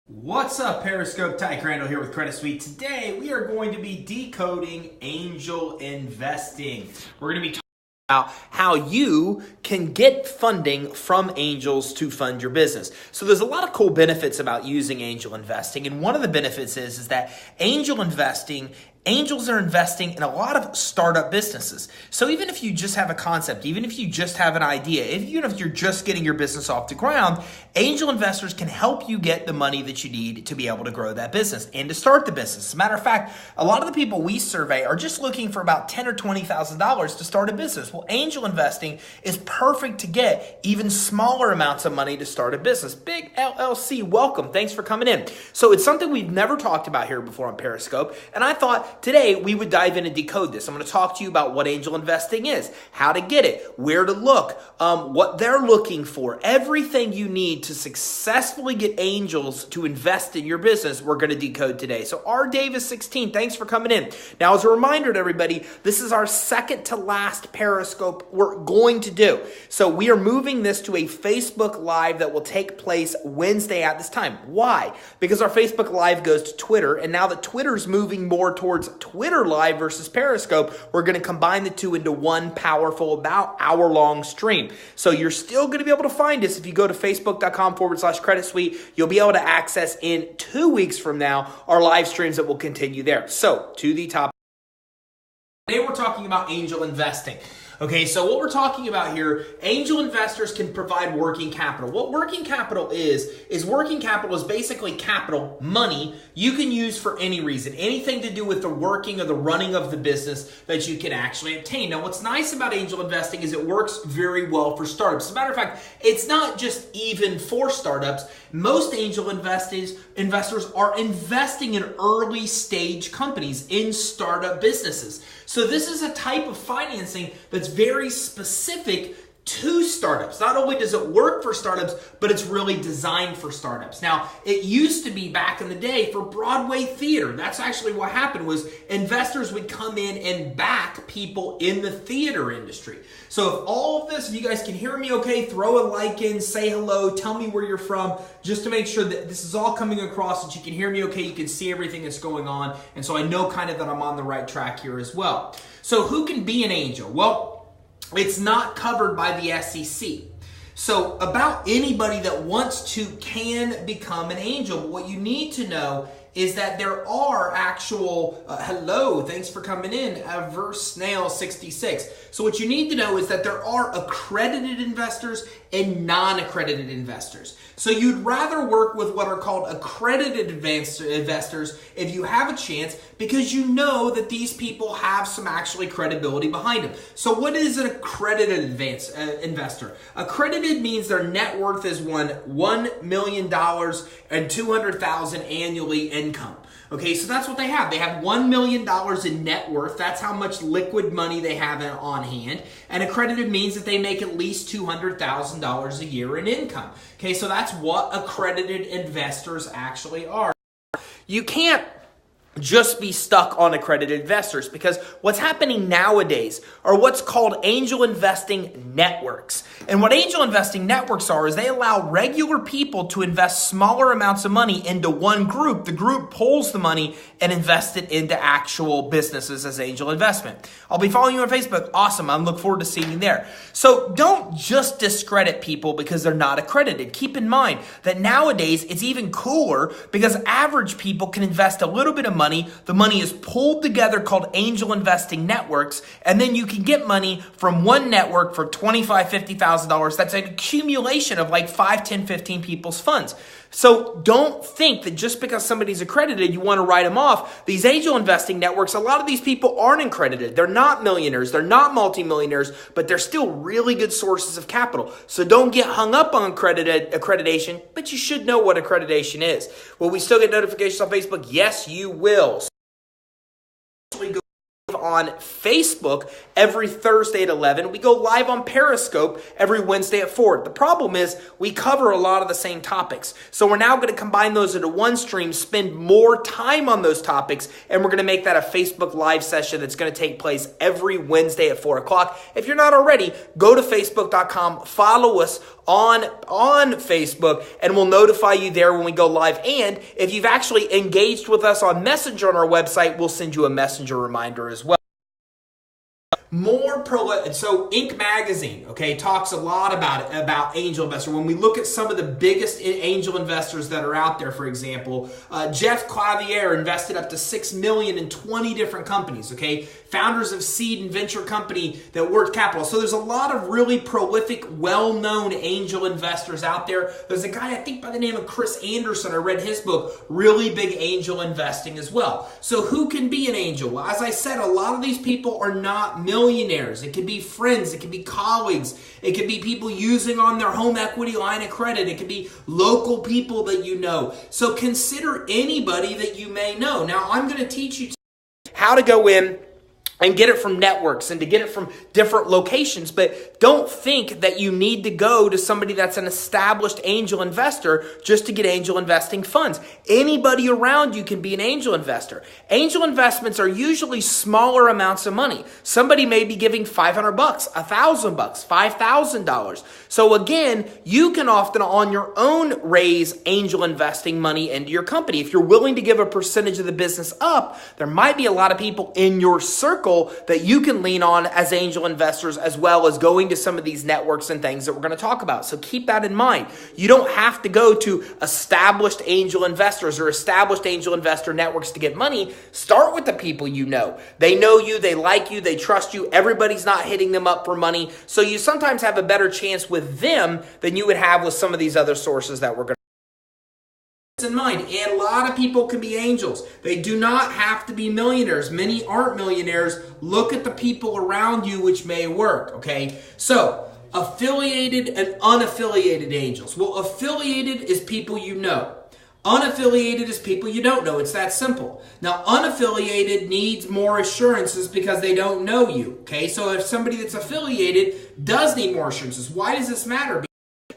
What's up, Periscope? Ty Crandall here with Credit Suite. Today, we are going to be decoding angel investing. We're going to be talking about how you can get funding from angels to fund your business. So there's a lot of cool benefits about using angel investing. And one of the benefits is that angels are investing in a lot of startup businesses. So even if you just have a concept, even if you just have an idea, even if you're just getting your business off the ground, angel investors can help you get the money that you need to be able to grow that business and to start the business. As a matter of fact, a lot of the people we survey are just looking for about $10,000 or $20,000 to start a business. Well, angel investing is perfect to get even smaller amounts of money to start a business. Big LLC, welcome. Thanks for coming in. So it's something we've never talked about here before on Periscope, and I thought today we would dive in and decode this. I'm going to talk to you about what angel investing is, how to get it, where to look, what they're looking for, everything you need to successfully get angels to invest in your business. We're going to decode today. So R Davis 16, thanks for coming in. Now, as a reminder to everybody, this is our second to last Periscope we're going to do. So we are moving this to a Facebook Live that will take place Wednesday at this time. Why? Because our Facebook Live goes to Twitter, and now that Twitter's moving more towards Twitter Live versus Periscope, we're going to combine the two into one powerful, about hour-long stream. So you're still going to be able to find us if you go to facebook.com/Credit Suite. You'll be able to access in 2 weeks from now our live streams that will continue there. So to the top. Today we're talking about angel investing. Okay, so what we're talking about here, angel investors can provide working capital. What working capital is working capital is basically capital, money, you can use for any reason, anything to do with the working or the running of the business that you can actually obtain. Now, what's nice about angel investing is it works very well for startups. As a matter of fact, it's not just even for startups. Most angel investors are investing in early stage companies, in startup businesses. So this is a type of financing that's very specific to startups. Not only does it work for startups, but it's really designed for startups. Now, it used to be back in the day for Broadway theater. That's actually what happened was investors would come in and back people in the theater industry. So if all of this, if you guys can hear me okay, throw a like in, say hello, tell me where you're from, just to make sure that this is all coming across, that you can hear me okay, you can see everything that's going on, and so I know kind of that I'm on the right track here as well. So who can be an angel? Well, it's not covered by the SEC. So about anybody that wants to can become an angel. But what you need to know is that there are actual, hello, thanks for coming in, Verse Snail 66. So what you need to know is that there are accredited investors and non-accredited investors. So you'd rather work with what are called accredited investors if you have a chance, because you know that these people have some actually credibility behind them. So what is an accredited investor? Accredited means their net worth is $1 million and $200,000 annually income. Okay, so that's what they have. They have $1 million in net worth. That's how much liquid money they have on hand. And accredited means that they make at least $200,000 a year in income. Okay, so that's what accredited investors actually are. You can't just be stuck on accredited investors, because what's happening nowadays are what's called angel investing networks. And what angel investing networks are is they allow regular people to invest smaller amounts of money into one group. The group pulls the money and invests it into actual businesses as angel investment. I'll be following you on Facebook. Awesome. I look forward to seeing you there. So don't just discredit people because they're not accredited. Keep in mind that nowadays it's even cooler because average people can invest a little bit of money. The money is pulled together called angel investing networks, and then you can get money from one network for $25,000, $50,000. That's an accumulation of like 5, 10, 15 people's funds. So don't think that just because somebody's accredited, you want to write them off. These angel investing networks, a lot of these people aren't accredited. They're not millionaires. They're not multimillionaires, but they're still really good sources of capital. So don't get hung up on accreditation, but you should know what accreditation is. Will we still get notifications on Facebook? Yes, you will. So go on Facebook every Thursday at 11. We go live on Periscope every Wednesday at 4. The problem is we cover a lot of the same topics. So we're now going to combine those into one stream, spend more time on those topics, and we're going to make that a Facebook live session that's going to take place every Wednesday at 4 o'clock. If you're not already, go to facebook.com, follow us on Facebook, and we'll notify you there when we go live. And if you've actually engaged with us on Messenger on our website, we'll send you a Messenger reminder as well. So Inc. magazine, okay, talks a lot about angel investor. When we look at some of the biggest angel investors that are out there, for example, Jeff Clavier invested up to $6 million in 20 different companies, okay, founders of seed and venture company that worked capital. So there's a lot of really prolific, well-known angel investors out there. There's a guy, I think by the name of Chris Anderson, I read his book, Really Big Angel Investing as well. So who can be an angel? Well, as I said, a lot of these people are not millionaires. It could be friends, it could be colleagues, it could be people using on their home equity line of credit, it could be local people that you know. So consider anybody that you may know. Now I'm going to teach you how to go in and get it from networks and to get it from different locations. But don't think that you need to go to somebody that's an established angel investor just to get angel investing funds. Anybody around you can be an angel investor. Angel investments are usually smaller amounts of money. Somebody may be giving $500, $1,000, $5,000. So again, you can often on your own raise angel investing money into your company. If you're willing to give a percentage of the business up, there might be a lot of people in your circle that you can lean on as angel investors, as well as going to some of these networks and things that we're going to talk about. So keep that in mind. You don't have to go to established angel investors or established angel investor networks to get money. Start with the people you know. They know you, they like you, they trust you. Everybody's not hitting them up for money. So you sometimes have a better chance with them than you would have with some of these other sources that we're going to in mind. And a lot of people can be angels. They do not have to be millionaires. Many aren't millionaires. Look at the people around you which may work, okay? So, affiliated and unaffiliated angels. Well, affiliated is people you know. Unaffiliated is people you don't know. It's that simple. Now, unaffiliated needs more assurances because they don't know you, okay? So if somebody that's affiliated does need more assurances, why does this matter?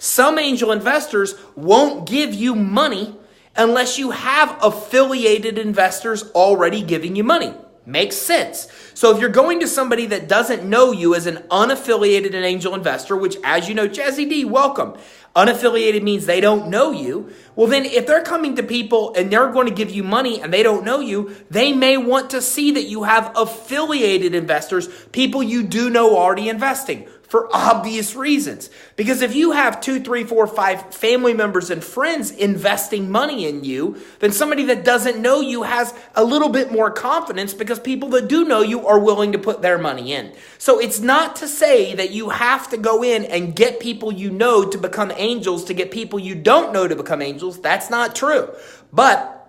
Some angel investors won't give you money unless you have affiliated investors already giving you money. Makes sense. So if you're going to somebody that doesn't know you as an unaffiliated angel investor, which as you know, Jazzy D, welcome. Unaffiliated means they don't know you. Well, then if they're coming to people and they're going to give you money and they don't know you, they may want to see that you have affiliated investors, people you do know already investing. For obvious reasons. Because if you have 2, 3, 4, 5 family members and friends investing money in you, then somebody that doesn't know you has a little bit more confidence because people that do know you are willing to put their money in. So it's not to say that you have to go in and get people you know to become angels to get people you don't know to become angels. That's not true. But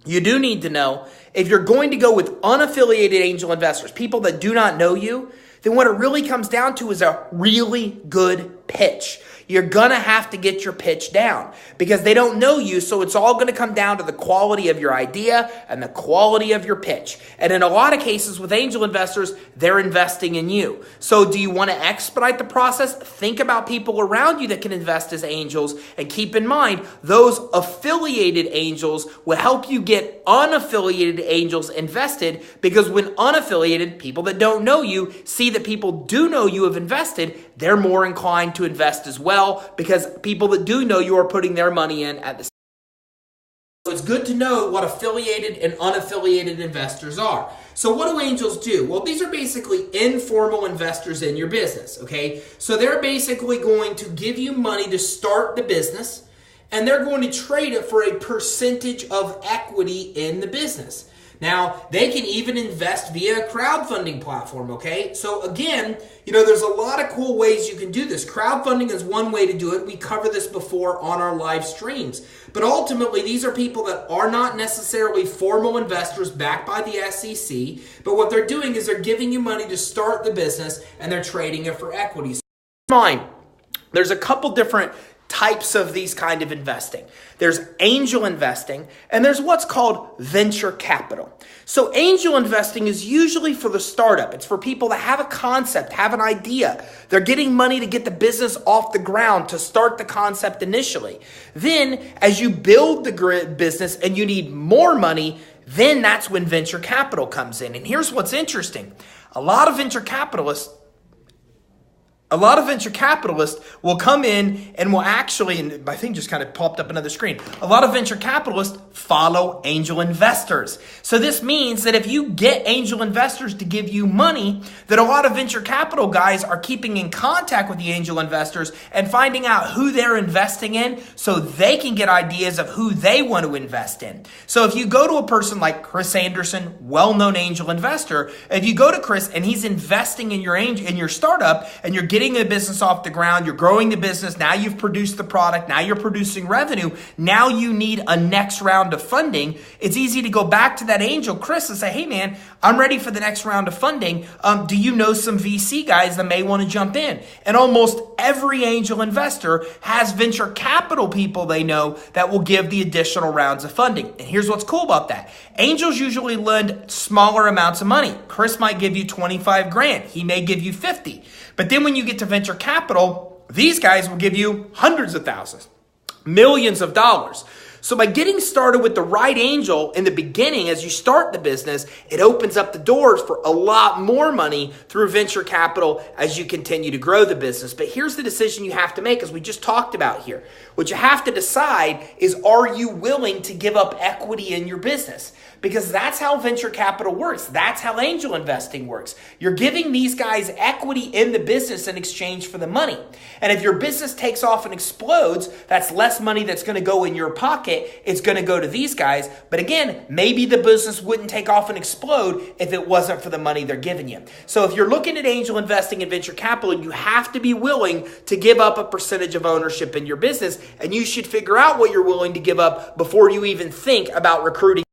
you do need to know if you're going to go with unaffiliated angel investors, people that do not know you, then what it really comes down to is a really good pitch. You're going to have to get your pitch down because they don't know you. So it's all going to come down to the quality of your idea and the quality of your pitch. And in a lot of cases with angel investors, they're investing in you. So do you want to expedite the process? Think about people around you that can invest as angels. And keep in mind, those affiliated angels will help you get unaffiliated angels invested because when unaffiliated, people that don't know you see that people do know you have invested, they're more inclined to invest as well because people that do know you are putting their money in at the same time. So it's good to know what affiliated and unaffiliated investors are. So what do angels do? Well, these are basically informal investors in your business, okay? So they're basically going to give you money to start the business and they're going to trade it for a percentage of equity in the business. Now, they can even invest via a crowdfunding platform, okay? So again, there's a lot of cool ways you can do this. Crowdfunding is one way to do it. We covered this before on our live streams. But ultimately, these are people that are not necessarily formal investors backed by the SEC, but what they're doing is they're giving you money to start the business and they're trading it for equity. So keep in mind, there's a couple different types of these kind of investing. There's angel investing, and there's what's called venture capital. So angel investing is usually for the startup. It's for people that have a concept, have an idea. They're getting money to get the business off the ground, to start the concept initially. Then, as you build the business and you need more money, then that's when venture capital comes in. And here's what's interesting. A lot of venture capitalists will come in and will actually, and my thing just kind of popped up another screen. A lot of venture capitalists follow angel investors. So this means that if you get angel investors to give you money, that a lot of venture capital guys are keeping in contact with the angel investors and finding out who they're investing in so they can get ideas of who they want to invest in. So if you go to a person like Chris Anderson, well-known angel investor, if you go to Chris and he's investing in your startup and you're getting the business off the ground, you're growing the business, now you've produced the product, now you're producing revenue, now you need a next round of funding, it's easy to go back to that angel, Chris, and say, hey man, I'm ready for the next round of funding. Do you know some VC guys that may want to jump in? And almost every angel investor has venture capital people they know that will give the additional rounds of funding. And here's what's cool about that. Angels usually lend smaller amounts of money. Chris might give you 25 grand. He may give you 50. But then when you get to venture capital, these guys will give you hundreds of thousands, millions of dollars. So by getting started with the right angel in the beginning, as you start the business, it opens up the doors for a lot more money through venture capital as you continue to grow the business. But here's the decision you have to make, as we just talked about here. What you have to decide is, are you willing to give up equity in your business? Because that's how venture capital works. That's how angel investing works. You're giving these guys equity in the business in exchange for the money. And if your business takes off and explodes, that's less money that's going to go in your pocket. It's going to go to these guys. But again, maybe the business wouldn't take off and explode if it wasn't for the money they're giving you. So if you're looking at angel investing in venture capital, you have to be willing to give up a percentage of ownership in your business. And you should figure out what you're willing to give up before you even think about recruiting.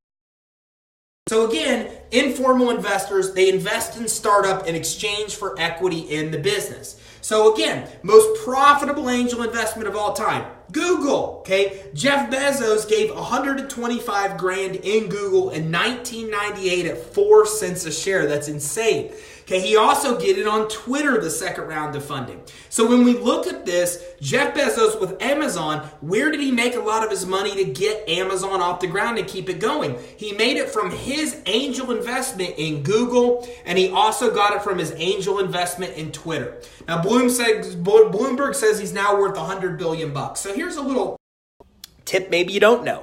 So again, informal investors, they invest in startup in exchange for equity in the business. So again, most profitable angel investment of all time, Google, okay? Jeff Bezos gave 125 grand in Google in 1998 at 4 cents a share. That's insane. Okay, he also did it on Twitter, the second round of funding. So when we look at this, Jeff Bezos with Amazon, where did he make a lot of his money to get Amazon off the ground and keep it going? He made it from his angel investment in Google, and he also got it from his angel investment in Twitter. Now, Bloomberg says he's now worth $100 billion. So here's a little tip maybe you don't know.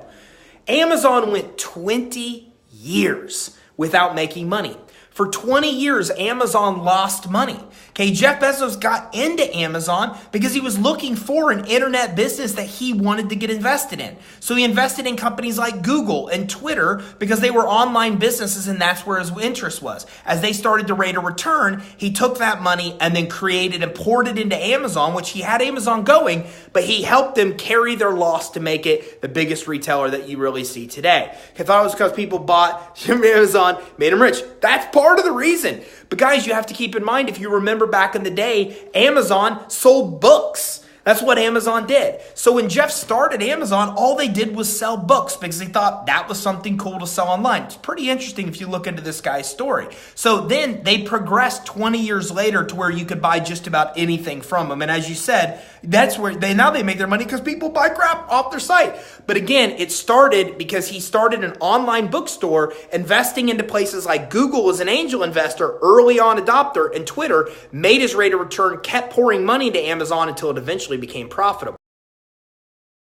Amazon went 20 years without making money. For 20 years, Amazon lost money. Okay, Jeff Bezos got into Amazon because he was looking for an internet business that he wanted to get invested in. So he invested in companies like Google and Twitter because they were online businesses, and that's where his interest was. As they started to rate a return, he took that money and then created and poured it into Amazon, which he had Amazon going, but he helped them carry their loss to make it the biggest retailer that you really see today. I thought it was because people bought Amazon, made them rich. That's part of the reason. But guys, you have to keep in mind, if you remember back in the day, Amazon sold books. That's what Amazon did. So when Jeff started Amazon, all they did was sell books because they thought that was something cool to sell online. It's pretty interesting if you look into this guy's story. So then they progressed 20 years later to where you could buy just about anything from them. And as you said, that's where they make their money because people buy crap off their site. But again, it started because he started an online bookstore, investing into places like Google as an angel investor, early on adopter, and Twitter, made his rate of return, kept pouring money into Amazon until it eventually became profitable.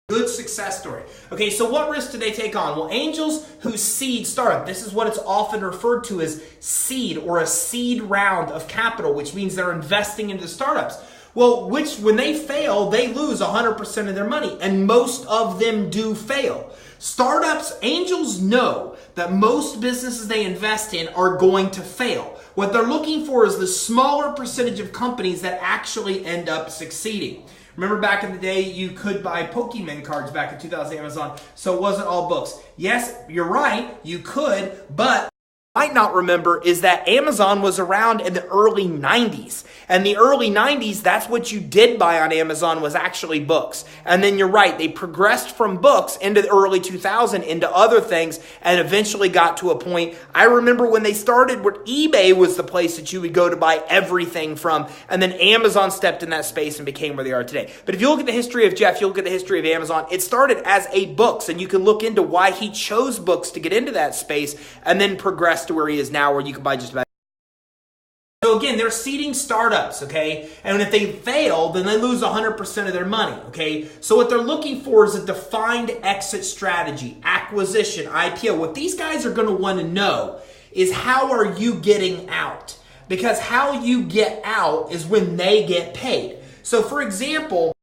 Good success story. Okay, so what risks do they take on? Well, angels who seed startup, this is what it's often referred to as seed, or a seed round of capital, which means they're investing into startups. Well, when they fail, they lose 100% of their money, and most of them do fail. Startups, angels know that most businesses they invest in are going to fail. What they're looking for is the smaller percentage of companies that actually end up succeeding. Remember back in the day, you could buy Pokemon cards back in 2000 Amazon, so it wasn't all books. Yes, you're right, you could, but might not remember is that Amazon was around in the early 90s. And the early 90s, that's what you did buy on Amazon was actually books. And then you're right, they progressed from books into the early 2000 into other things and eventually got to a point. I remember when they started where eBay was the place that you would go to buy everything from. And then Amazon stepped in that space and became where they are today. But if you look at the history of Jeff, you look at the history of Amazon, it started as a books. And you can look into why he chose books to get into that space and then progress to where he is now, where you can buy just about. So again, they're seeding startups, okay? And if they fail, then they lose 100% of their money, okay? So what they're looking for is a defined exit strategy, acquisition, IPO. What these guys are going to want to know is how are you getting out? Because how you get out is when they get paid. So for example,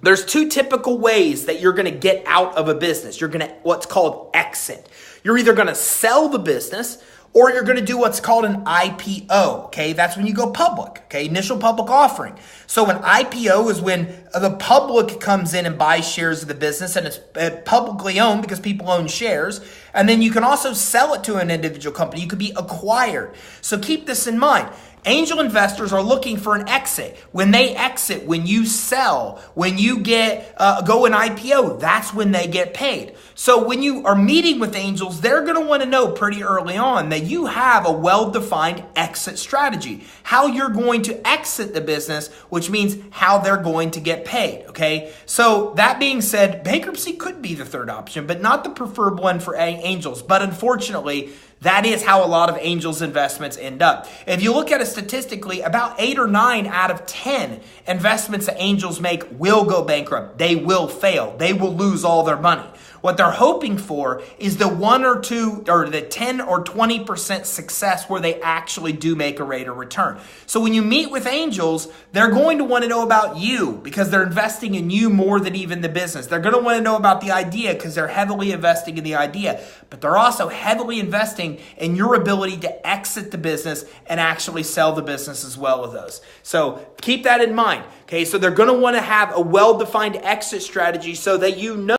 there's two typical ways that you're going to get out of a business. You're going to what's called exit. You're either going to sell the business or you're going to do what's called an IPO, okay? That's when you go public, okay? Initial public offering. So an IPO is when the public comes in and buys shares of the business and it's publicly owned because people own shares. And then you can also sell it to an individual company. You could be acquired. So keep this in mind. Angel investors are looking for an exit. When they exit, when you sell, when you go an IPO, that's when they get paid. So when you are meeting with angels, they're going to want to know pretty early on that you have a well-defined exit strategy, how you're going to exit the business, which means how they're going to get paid, okay? So that being said, bankruptcy could be the third option, but not the preferred one for angels. But unfortunately, that is how a lot of angels' investments end up. If you look at it statistically, about 8 or 9 out of 10 investments that angels make will go bankrupt. They will fail. They will lose all their money. What they're hoping for is the 1 or 2 or the 10 or 20% success where they actually do make a rate of return. So when you meet with angels, they're going to want to know about you because they're investing in you more than even the business. They're going to want to know about the idea because they're heavily investing in the idea, but they're also heavily investing in your ability to exit the business and actually sell the business as well as those. So keep that in mind. Okay, so they're going to want to have a well-defined exit strategy so that you know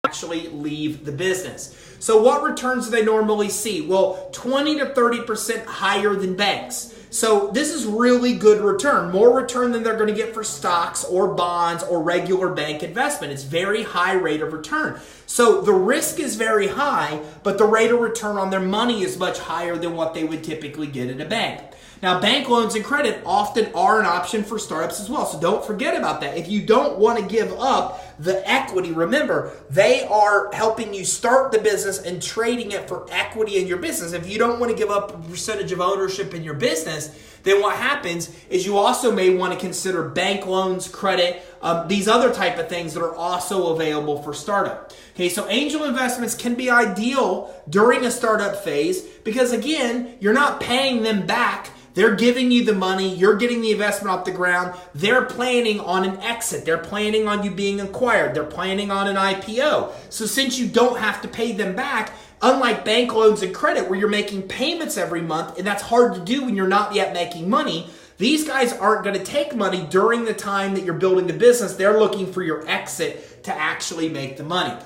actually leave the business. So what returns do they normally see? Well, 20 to 30% higher than banks. So this is really good return, more return than they're going to get for stocks or bonds or regular bank investment. It's very high rate of return. So the risk is very high, but the rate of return on their money is much higher than what they would typically get at a bank. Now, bank loans and credit often are an option for startups as well. So don't forget about that. If you don't want to give up the equity, remember, they are helping you start the business and trading it for equity in your business. If you don't want to give up a percentage of ownership in your business, then what happens is you also may want to consider bank loans, credit, these other type of things that are also available for startup. Okay, so angel investments can be ideal during a startup phase because, again, you're not paying them back. They're giving you the money. You're getting the investment off the ground. They're planning on an exit. They're planning on you being acquired. They're planning on an IPO. So since you don't have to pay them back, unlike bank loans and credit where you're making payments every month, and that's hard to do when you're not yet making money, these guys aren't going to take money during the time that you're building the business. They're looking for your exit to actually make the money.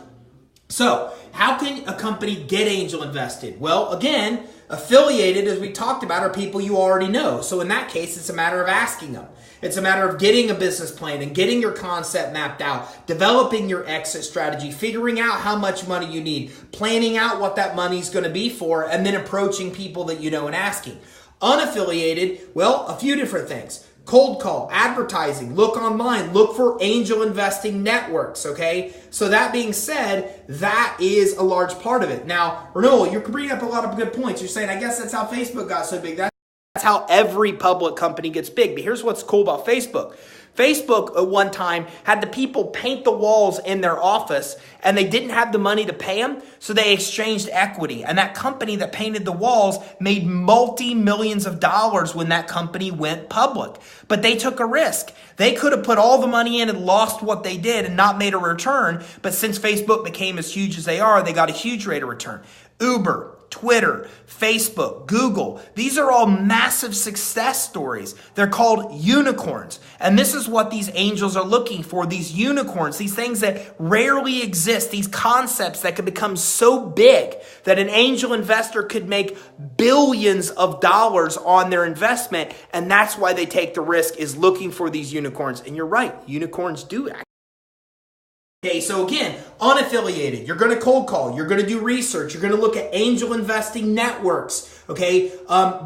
So how can a company get angel invested? Well, again, affiliated, as we talked about, are people you already know. So in that case, it's a matter of asking them. It's a matter of getting a business plan and getting your concept mapped out, developing your exit strategy, figuring out how much money you need, planning out what that money is going to be for, and then approaching people that you know and asking. Unaffiliated, well, a few different things. Cold call, advertising, look online, look for angel investing networks, okay? So that being said, that is a large part of it. Now, Renewal, you're bringing up a lot of good points. You're saying, I guess that's how Facebook got so big. That's how every public company gets big. But here's what's cool about Facebook. Facebook at one time had the people paint the walls in their office and they didn't have the money to pay them, so they exchanged equity. And that company that painted the walls made multi-millions of dollars when that company went public. But they took a risk. They could have put all the money in and lost what they did and not made a return. But since Facebook became as huge as they are, they got a huge rate of return. Uber, Twitter, Facebook, Google. These are all massive success stories. They're called unicorns. And this is what these angels are looking for, these unicorns, these things that rarely exist, these concepts that could become so big that an angel investor could make billions of dollars on their investment. And that's why they take the risk, is looking for these unicorns. And you're right, unicorns do act. Okay, so again, unaffiliated, you're going to cold call, you're going to do research, you're going to look at angel investing networks, okay,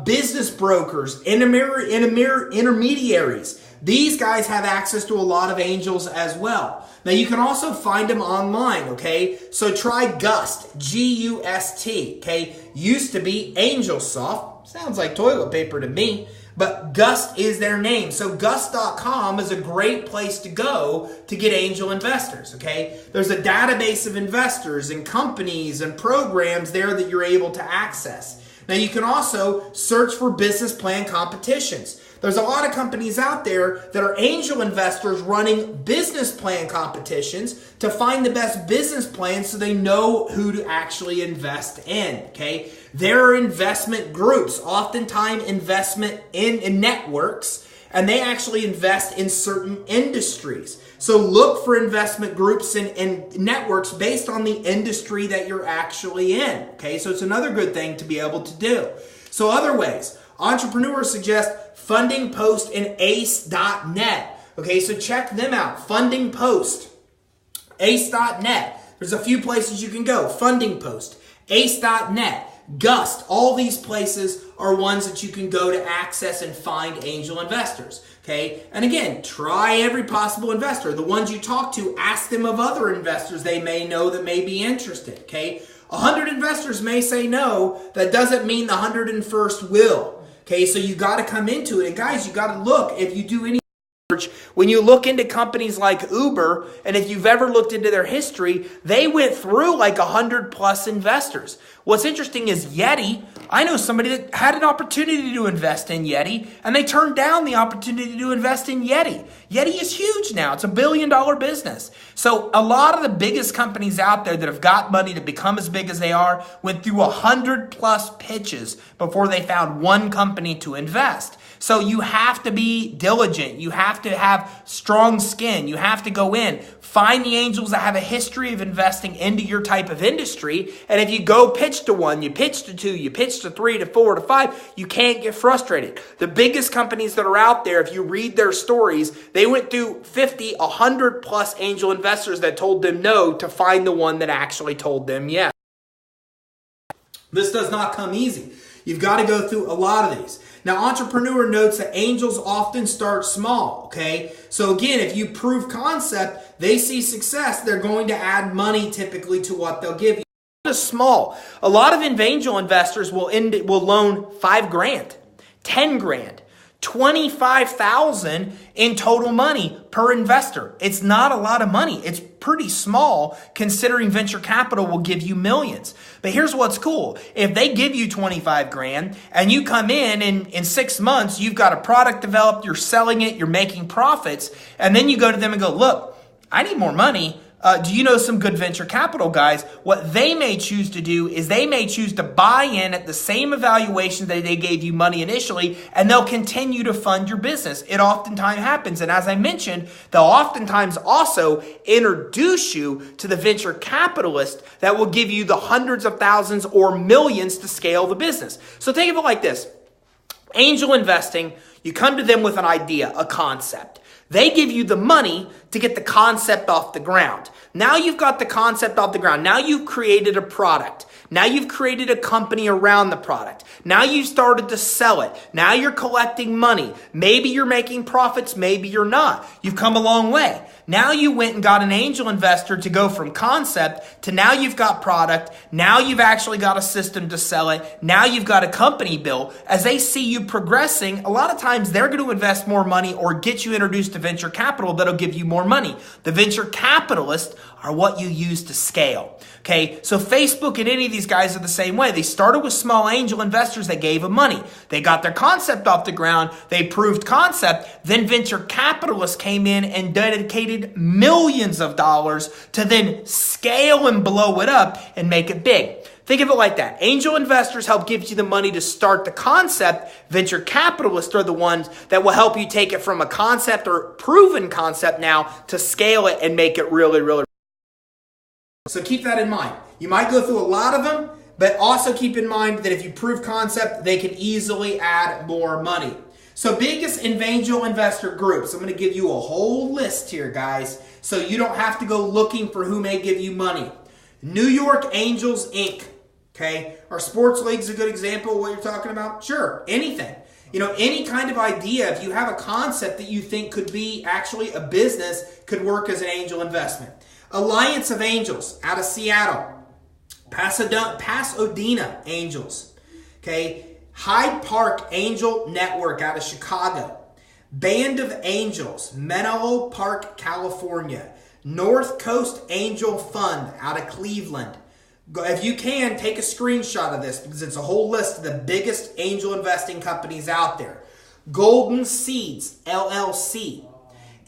business brokers, intermediaries. These guys have access to a lot of angels as well. Now, you can also find them online, okay? So try Gust, G-U-S-T, okay? Used to be AngelSoft. Sounds like toilet paper to me. But Gust is their name. So Gust.com is a great place to go to get angel investors, okay? There's a database of investors and companies and programs there that you're able to access. Now, you can also search for business plan competitions. There's a lot of companies out there that are angel investors running business plan competitions to find the best business plans so they know who to actually invest in, okay? There are investment groups, oftentimes investment in networks, and they actually invest in certain industries. So look for investment groups and networks based on the industry that you're actually in, okay? So it's another good thing to be able to do. So other ways, entrepreneurs suggest Funding Post and Ace.net. Okay, so check them out. Funding Post, Ace.net. There's a few places you can go. Funding Post, Ace.net, Gust. All these places are ones that you can go to access and find angel investors. Okay, and again, try every possible investor. The ones you talk to, ask them of other investors they may know that may be interested. Okay, 100 investors may say no. That doesn't mean the 101st will. Okay, so you got to come into it. And guys, you got to look. If you do any research, when you look into companies like Uber, and if you've ever looked into their history, they went through like 100 plus investors. What's interesting is Yeti. I know somebody that had an opportunity to invest in Yeti, and they turned down the opportunity to invest in Yeti. Yeti is huge now. It's $1 billion business. So a lot of the biggest companies out there that have got money to become as big as they are went through 100 plus pitches before they found one company to invest. So you have to be diligent. You have to have strong skin. You have to go in, find the angels that have a history of investing into your type of industry. And if you go pitch to one, you pitch to two, you pitch to three, to four, to five, you can't get frustrated. The biggest companies that are out there, if you read their stories, they went through 50, 100 plus angel investors that told them no to find the one that actually told them yes. This does not come easy. You've got to go through a lot of these. Now, Entrepreneur notes that angels often start small, okay? So again, if you prove concept, they see success, they're going to add money typically to what they'll give you. Small. A lot of angel investors will loan $5,000, $10,000, $25,000 in total money per investor. It's not a lot of money. It's pretty small considering venture capital will give you millions. But here's what's cool. If they give you $25,000 and you come in 6 months, you've got a product developed, you're selling it, you're making profits, and then you go to them and go, look, I need more money. Do you know some good venture capital guys? What they may choose to do is they may choose to buy in at the same evaluation that they gave you money initially, and they'll continue to fund your business. It oftentimes happens. And as I mentioned, they'll oftentimes also introduce you to the venture capitalist that will give you the hundreds of thousands or millions to scale the business. So think of it like this. Angel investing, you come to them with an idea, a concept. They give you the money to get the concept off the ground. Now you've got the concept off the ground. Now you've created a product. Now you've created a company around the product. Now you've started to sell it. Now you're collecting money. Maybe you're making profits. Maybe you're not. You've come a long way. Now you went and got an angel investor to go from concept to now you've got product. Now you've actually got a system to sell it. Now you've got a company built. As they see you progressing, a lot of times they're going to invest more money or get you introduced to venture capital that'll give you more money. The venture capitalists are what you use to scale. Okay, so Facebook and any of these guys are the same way. They started with small angel investors that gave them money. They got their concept off the ground. They proved concept. Then venture capitalists came in and dedicated millions of dollars to then scale and blow it up and make it big. Think of it like that. Angel investors help give you the money to start the concept. Venture capitalists are the ones that will help you take it from a concept or proven concept now to scale it and make it really, really. So keep that in mind. You might go through a lot of them, but also keep in mind that if you prove concept, they can easily add more money. So biggest angel investor groups. I'm going to give you a whole list here, guys, so you don't have to go looking for who may give you money. New York Angels, Inc. Okay, are sports leagues a good example of what you're talking about? Sure, anything. Any kind of idea, if you have a concept that you think could be actually a business, could work as an angel investment. Alliance of Angels out of Seattle. Pasadena Angels. Okay, Hyde Park Angel Network out of Chicago. Band of Angels, Menlo Park, California. North Coast Angel Fund out of Cleveland. If you can, take a screenshot of this because it's a whole list of the biggest angel investing companies out there. Golden Seeds, LLC.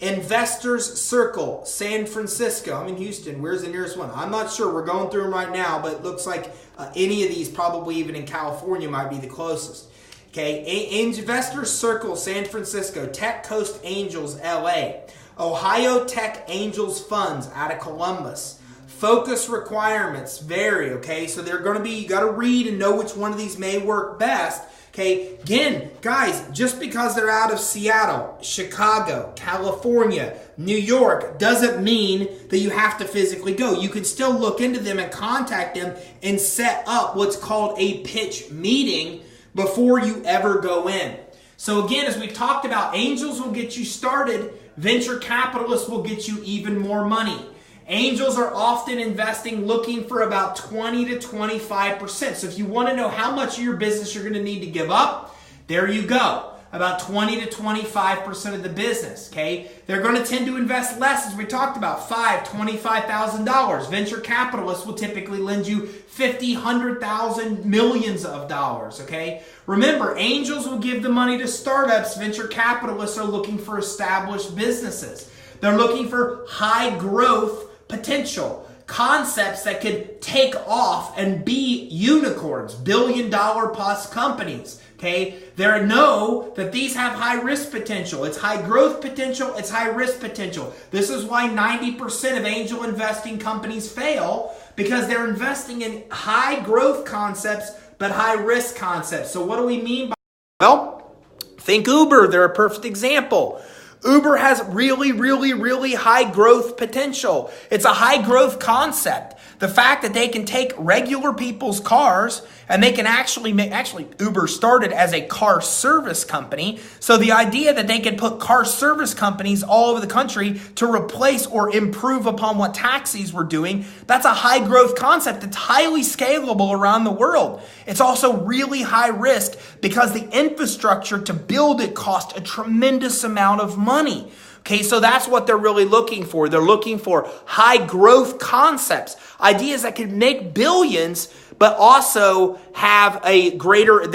Investors Circle, San Francisco. I'm in Houston. Where's the nearest one? I'm not sure. We're going through them right now, but it looks like any of these, probably even in California, might be the closest. Okay, Investors Circle, San Francisco. Tech Coast Angels, LA. Ohio Tech Angels Funds out of Columbus. Focus requirements vary, okay? So they're going to be, you got to read and know which one of these may work best. Okay, again, guys, just because they're out of Seattle, Chicago, California, New York, doesn't mean that you have to physically go. You can still look into them and contact them and set up what's called a pitch meeting before you ever go in. So again, as we talked about, angels will get you started. Venture capitalists will get you even more money. Angels are often investing looking for about 20 to 25%. So if you want to know how much of your business you're going to need to give up, there you go. About 20 to 25% of the business, okay? They're going to tend to invest less, as we talked about, $5,000, $25,000. Venture capitalists will typically lend you $50,000, $100,000, millions of dollars, okay? Remember, angels will give the money to startups. Venture capitalists are looking for established businesses. They're looking for high growth potential, concepts that could take off and be unicorns, billion-dollar plus companies. Okay, they know that these have high risk potential. It's high growth potential. It's high risk potential. This is why 90% of angel investing companies fail, because they're investing in high growth concepts but high risk concepts. So what do we mean by? Well, think Uber. They're a perfect example. Uber has really, really, really high growth potential. It's a high growth concept. The fact that they can take regular people's cars and they can actually Uber started as a car service company. So the idea that they can put car service companies all over the country to replace or improve upon what taxis were doing, that's a high growth concept. It's highly scalable around the world. It's also really high risk because the infrastructure to build it cost a tremendous amount of money. Okay, so that's what they're really looking for. They're looking for high growth concepts, ideas that can make billions, but also have a greater,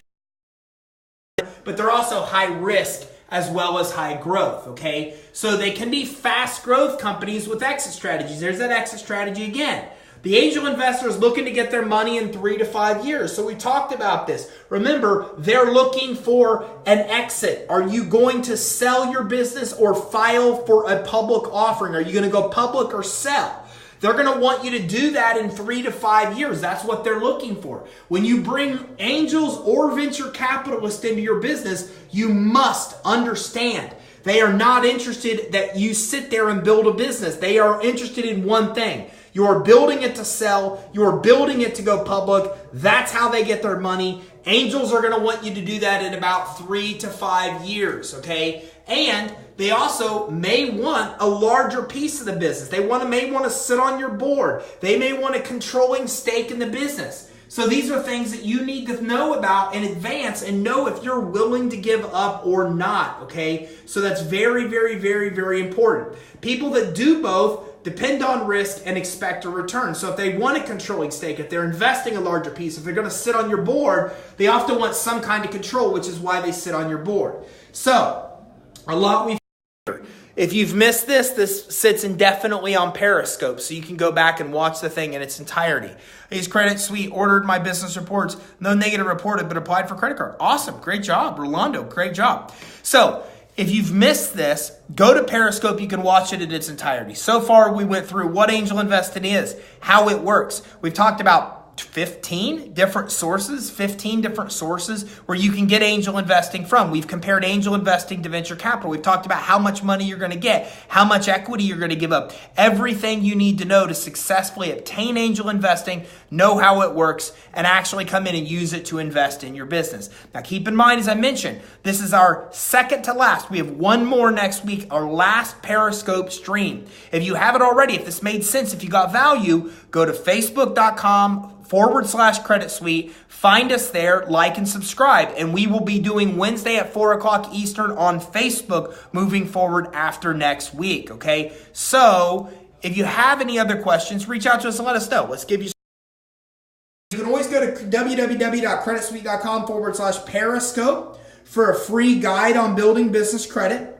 but they're also high risk as well as high growth, okay? So they can be fast growth companies with exit strategies. There's that exit strategy again. The angel investor is looking to get their money in 3 to 5 years. So we talked about this. Remember, they're looking for an exit. Are you going to sell your business or file for a public offering? Are you going to go public or sell? They're going to want you to do that in 3 to 5 years. That's what they're looking for. When you bring angels or venture capitalists into your business, you must understand they are not interested that you sit there and build a business. They are interested in one thing. You're building it to sell. You're building it to go public. That's how they get their money. Angels are going to want you to do that in about 3 to 5 years, okay? And they also may want a larger piece of the business. They may want to sit on your board. They may want a controlling stake in the business. So these are things that you need to know about in advance and know if you're willing to give up or not, okay? So that's very, very, very, very important. People that do both depend on risk and expect a return. So if they want a controlling stake, if they're investing a larger piece, if they're going to sit on your board, they often want some kind of control, which is why they sit on your board. So a lot we If you've missed this sits indefinitely on Periscope, so you can go back and watch the thing in its entirety. His Credit Suite ordered my business reports. No negative reported, but applied for credit card. Awesome. Great job. Rolando, great job. So if you've missed this, go to Periscope. You can watch it in its entirety. So far, we went through what angel investing is, how it works. We've talked about 15 different sources where you can get angel investing from. We've compared angel investing to venture capital. We've talked about how much money you're going to get, how much equity you're going to give up, everything you need to know to successfully obtain angel investing, know how it works, and actually come in and use it to invest in your business. Now, keep in mind, as I mentioned, this is our second to last. We have one more next week, our last Periscope stream. If you haven't already, if this made sense, if you got value, go to facebook.com/Credit Suite. Find us there, like and subscribe. And we will be doing Wednesday at 4 o'clock Eastern on Facebook moving forward after next week. Okay. So if you have any other questions, reach out to us and let us know. Let's give you. You can always go to www.creditsuite.com/Periscope for a free guide on building business credit.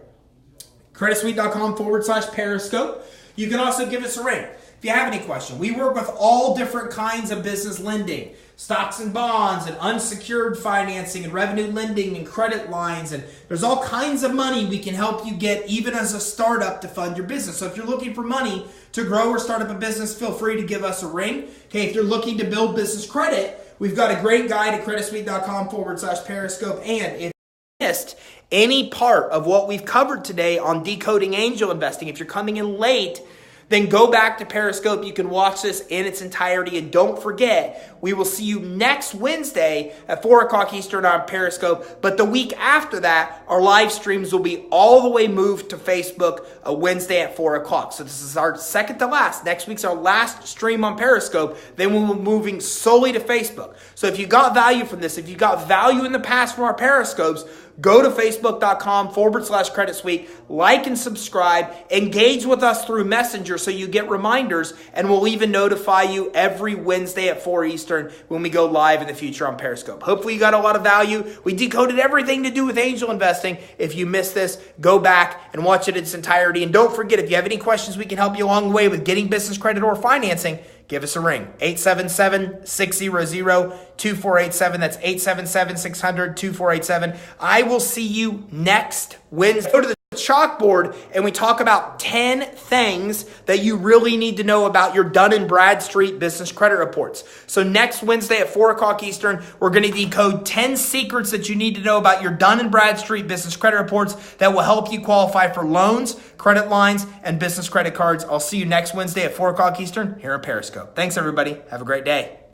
creditsuite.com/Periscope. You can also give us a ring. If you have any question, we work with all different kinds of business lending, stocks and bonds and unsecured financing and revenue lending and credit lines. And there's all kinds of money we can help you get even as a startup to fund your business. So if you're looking for money to grow or start up a business, feel free to give us a ring. Okay, if you're looking to build business credit, we've got a great guide at creditsuite.com/Periscope. And if you missed any part of what we've covered today on decoding angel investing, if you're coming in late, then go back to Periscope. You can watch this in its entirety. And don't forget, we will see you next Wednesday at 4 o'clock Eastern on Periscope. But the week after that, our live streams will be all the way moved to Facebook Wednesday at 4 o'clock. So this is our second to last. Next week's our last stream on Periscope. Then we'll be moving solely to Facebook. So if you got value from this, if you got value in the past from our Periscopes, go to facebook.com/Credit Suite, like and subscribe, engage with us through Messenger so you get reminders, and we'll even notify you every Wednesday at 4 Eastern when we go live in the future on Periscope. Hopefully you got a lot of value. We decoded everything to do with angel investing. If you missed this, go back and watch it in its entirety. And don't forget, if you have any questions, we can help you along the way with getting business credit or financing. Give us a ring, 877-600-2487. That's 877-600-2487. I will see you next Wednesday. Go to the chalkboard and we talk about 10 things that you really need to know about your Dun & Bradstreet business credit reports. So next Wednesday at 4 o'clock Eastern, we're going to decode 10 secrets that you need to know about your Dun & Bradstreet business credit reports that will help you qualify for loans, credit lines, and business credit cards. I'll see you next Wednesday at 4 o'clock Eastern here on Periscope. Thanks, everybody. Have a great day.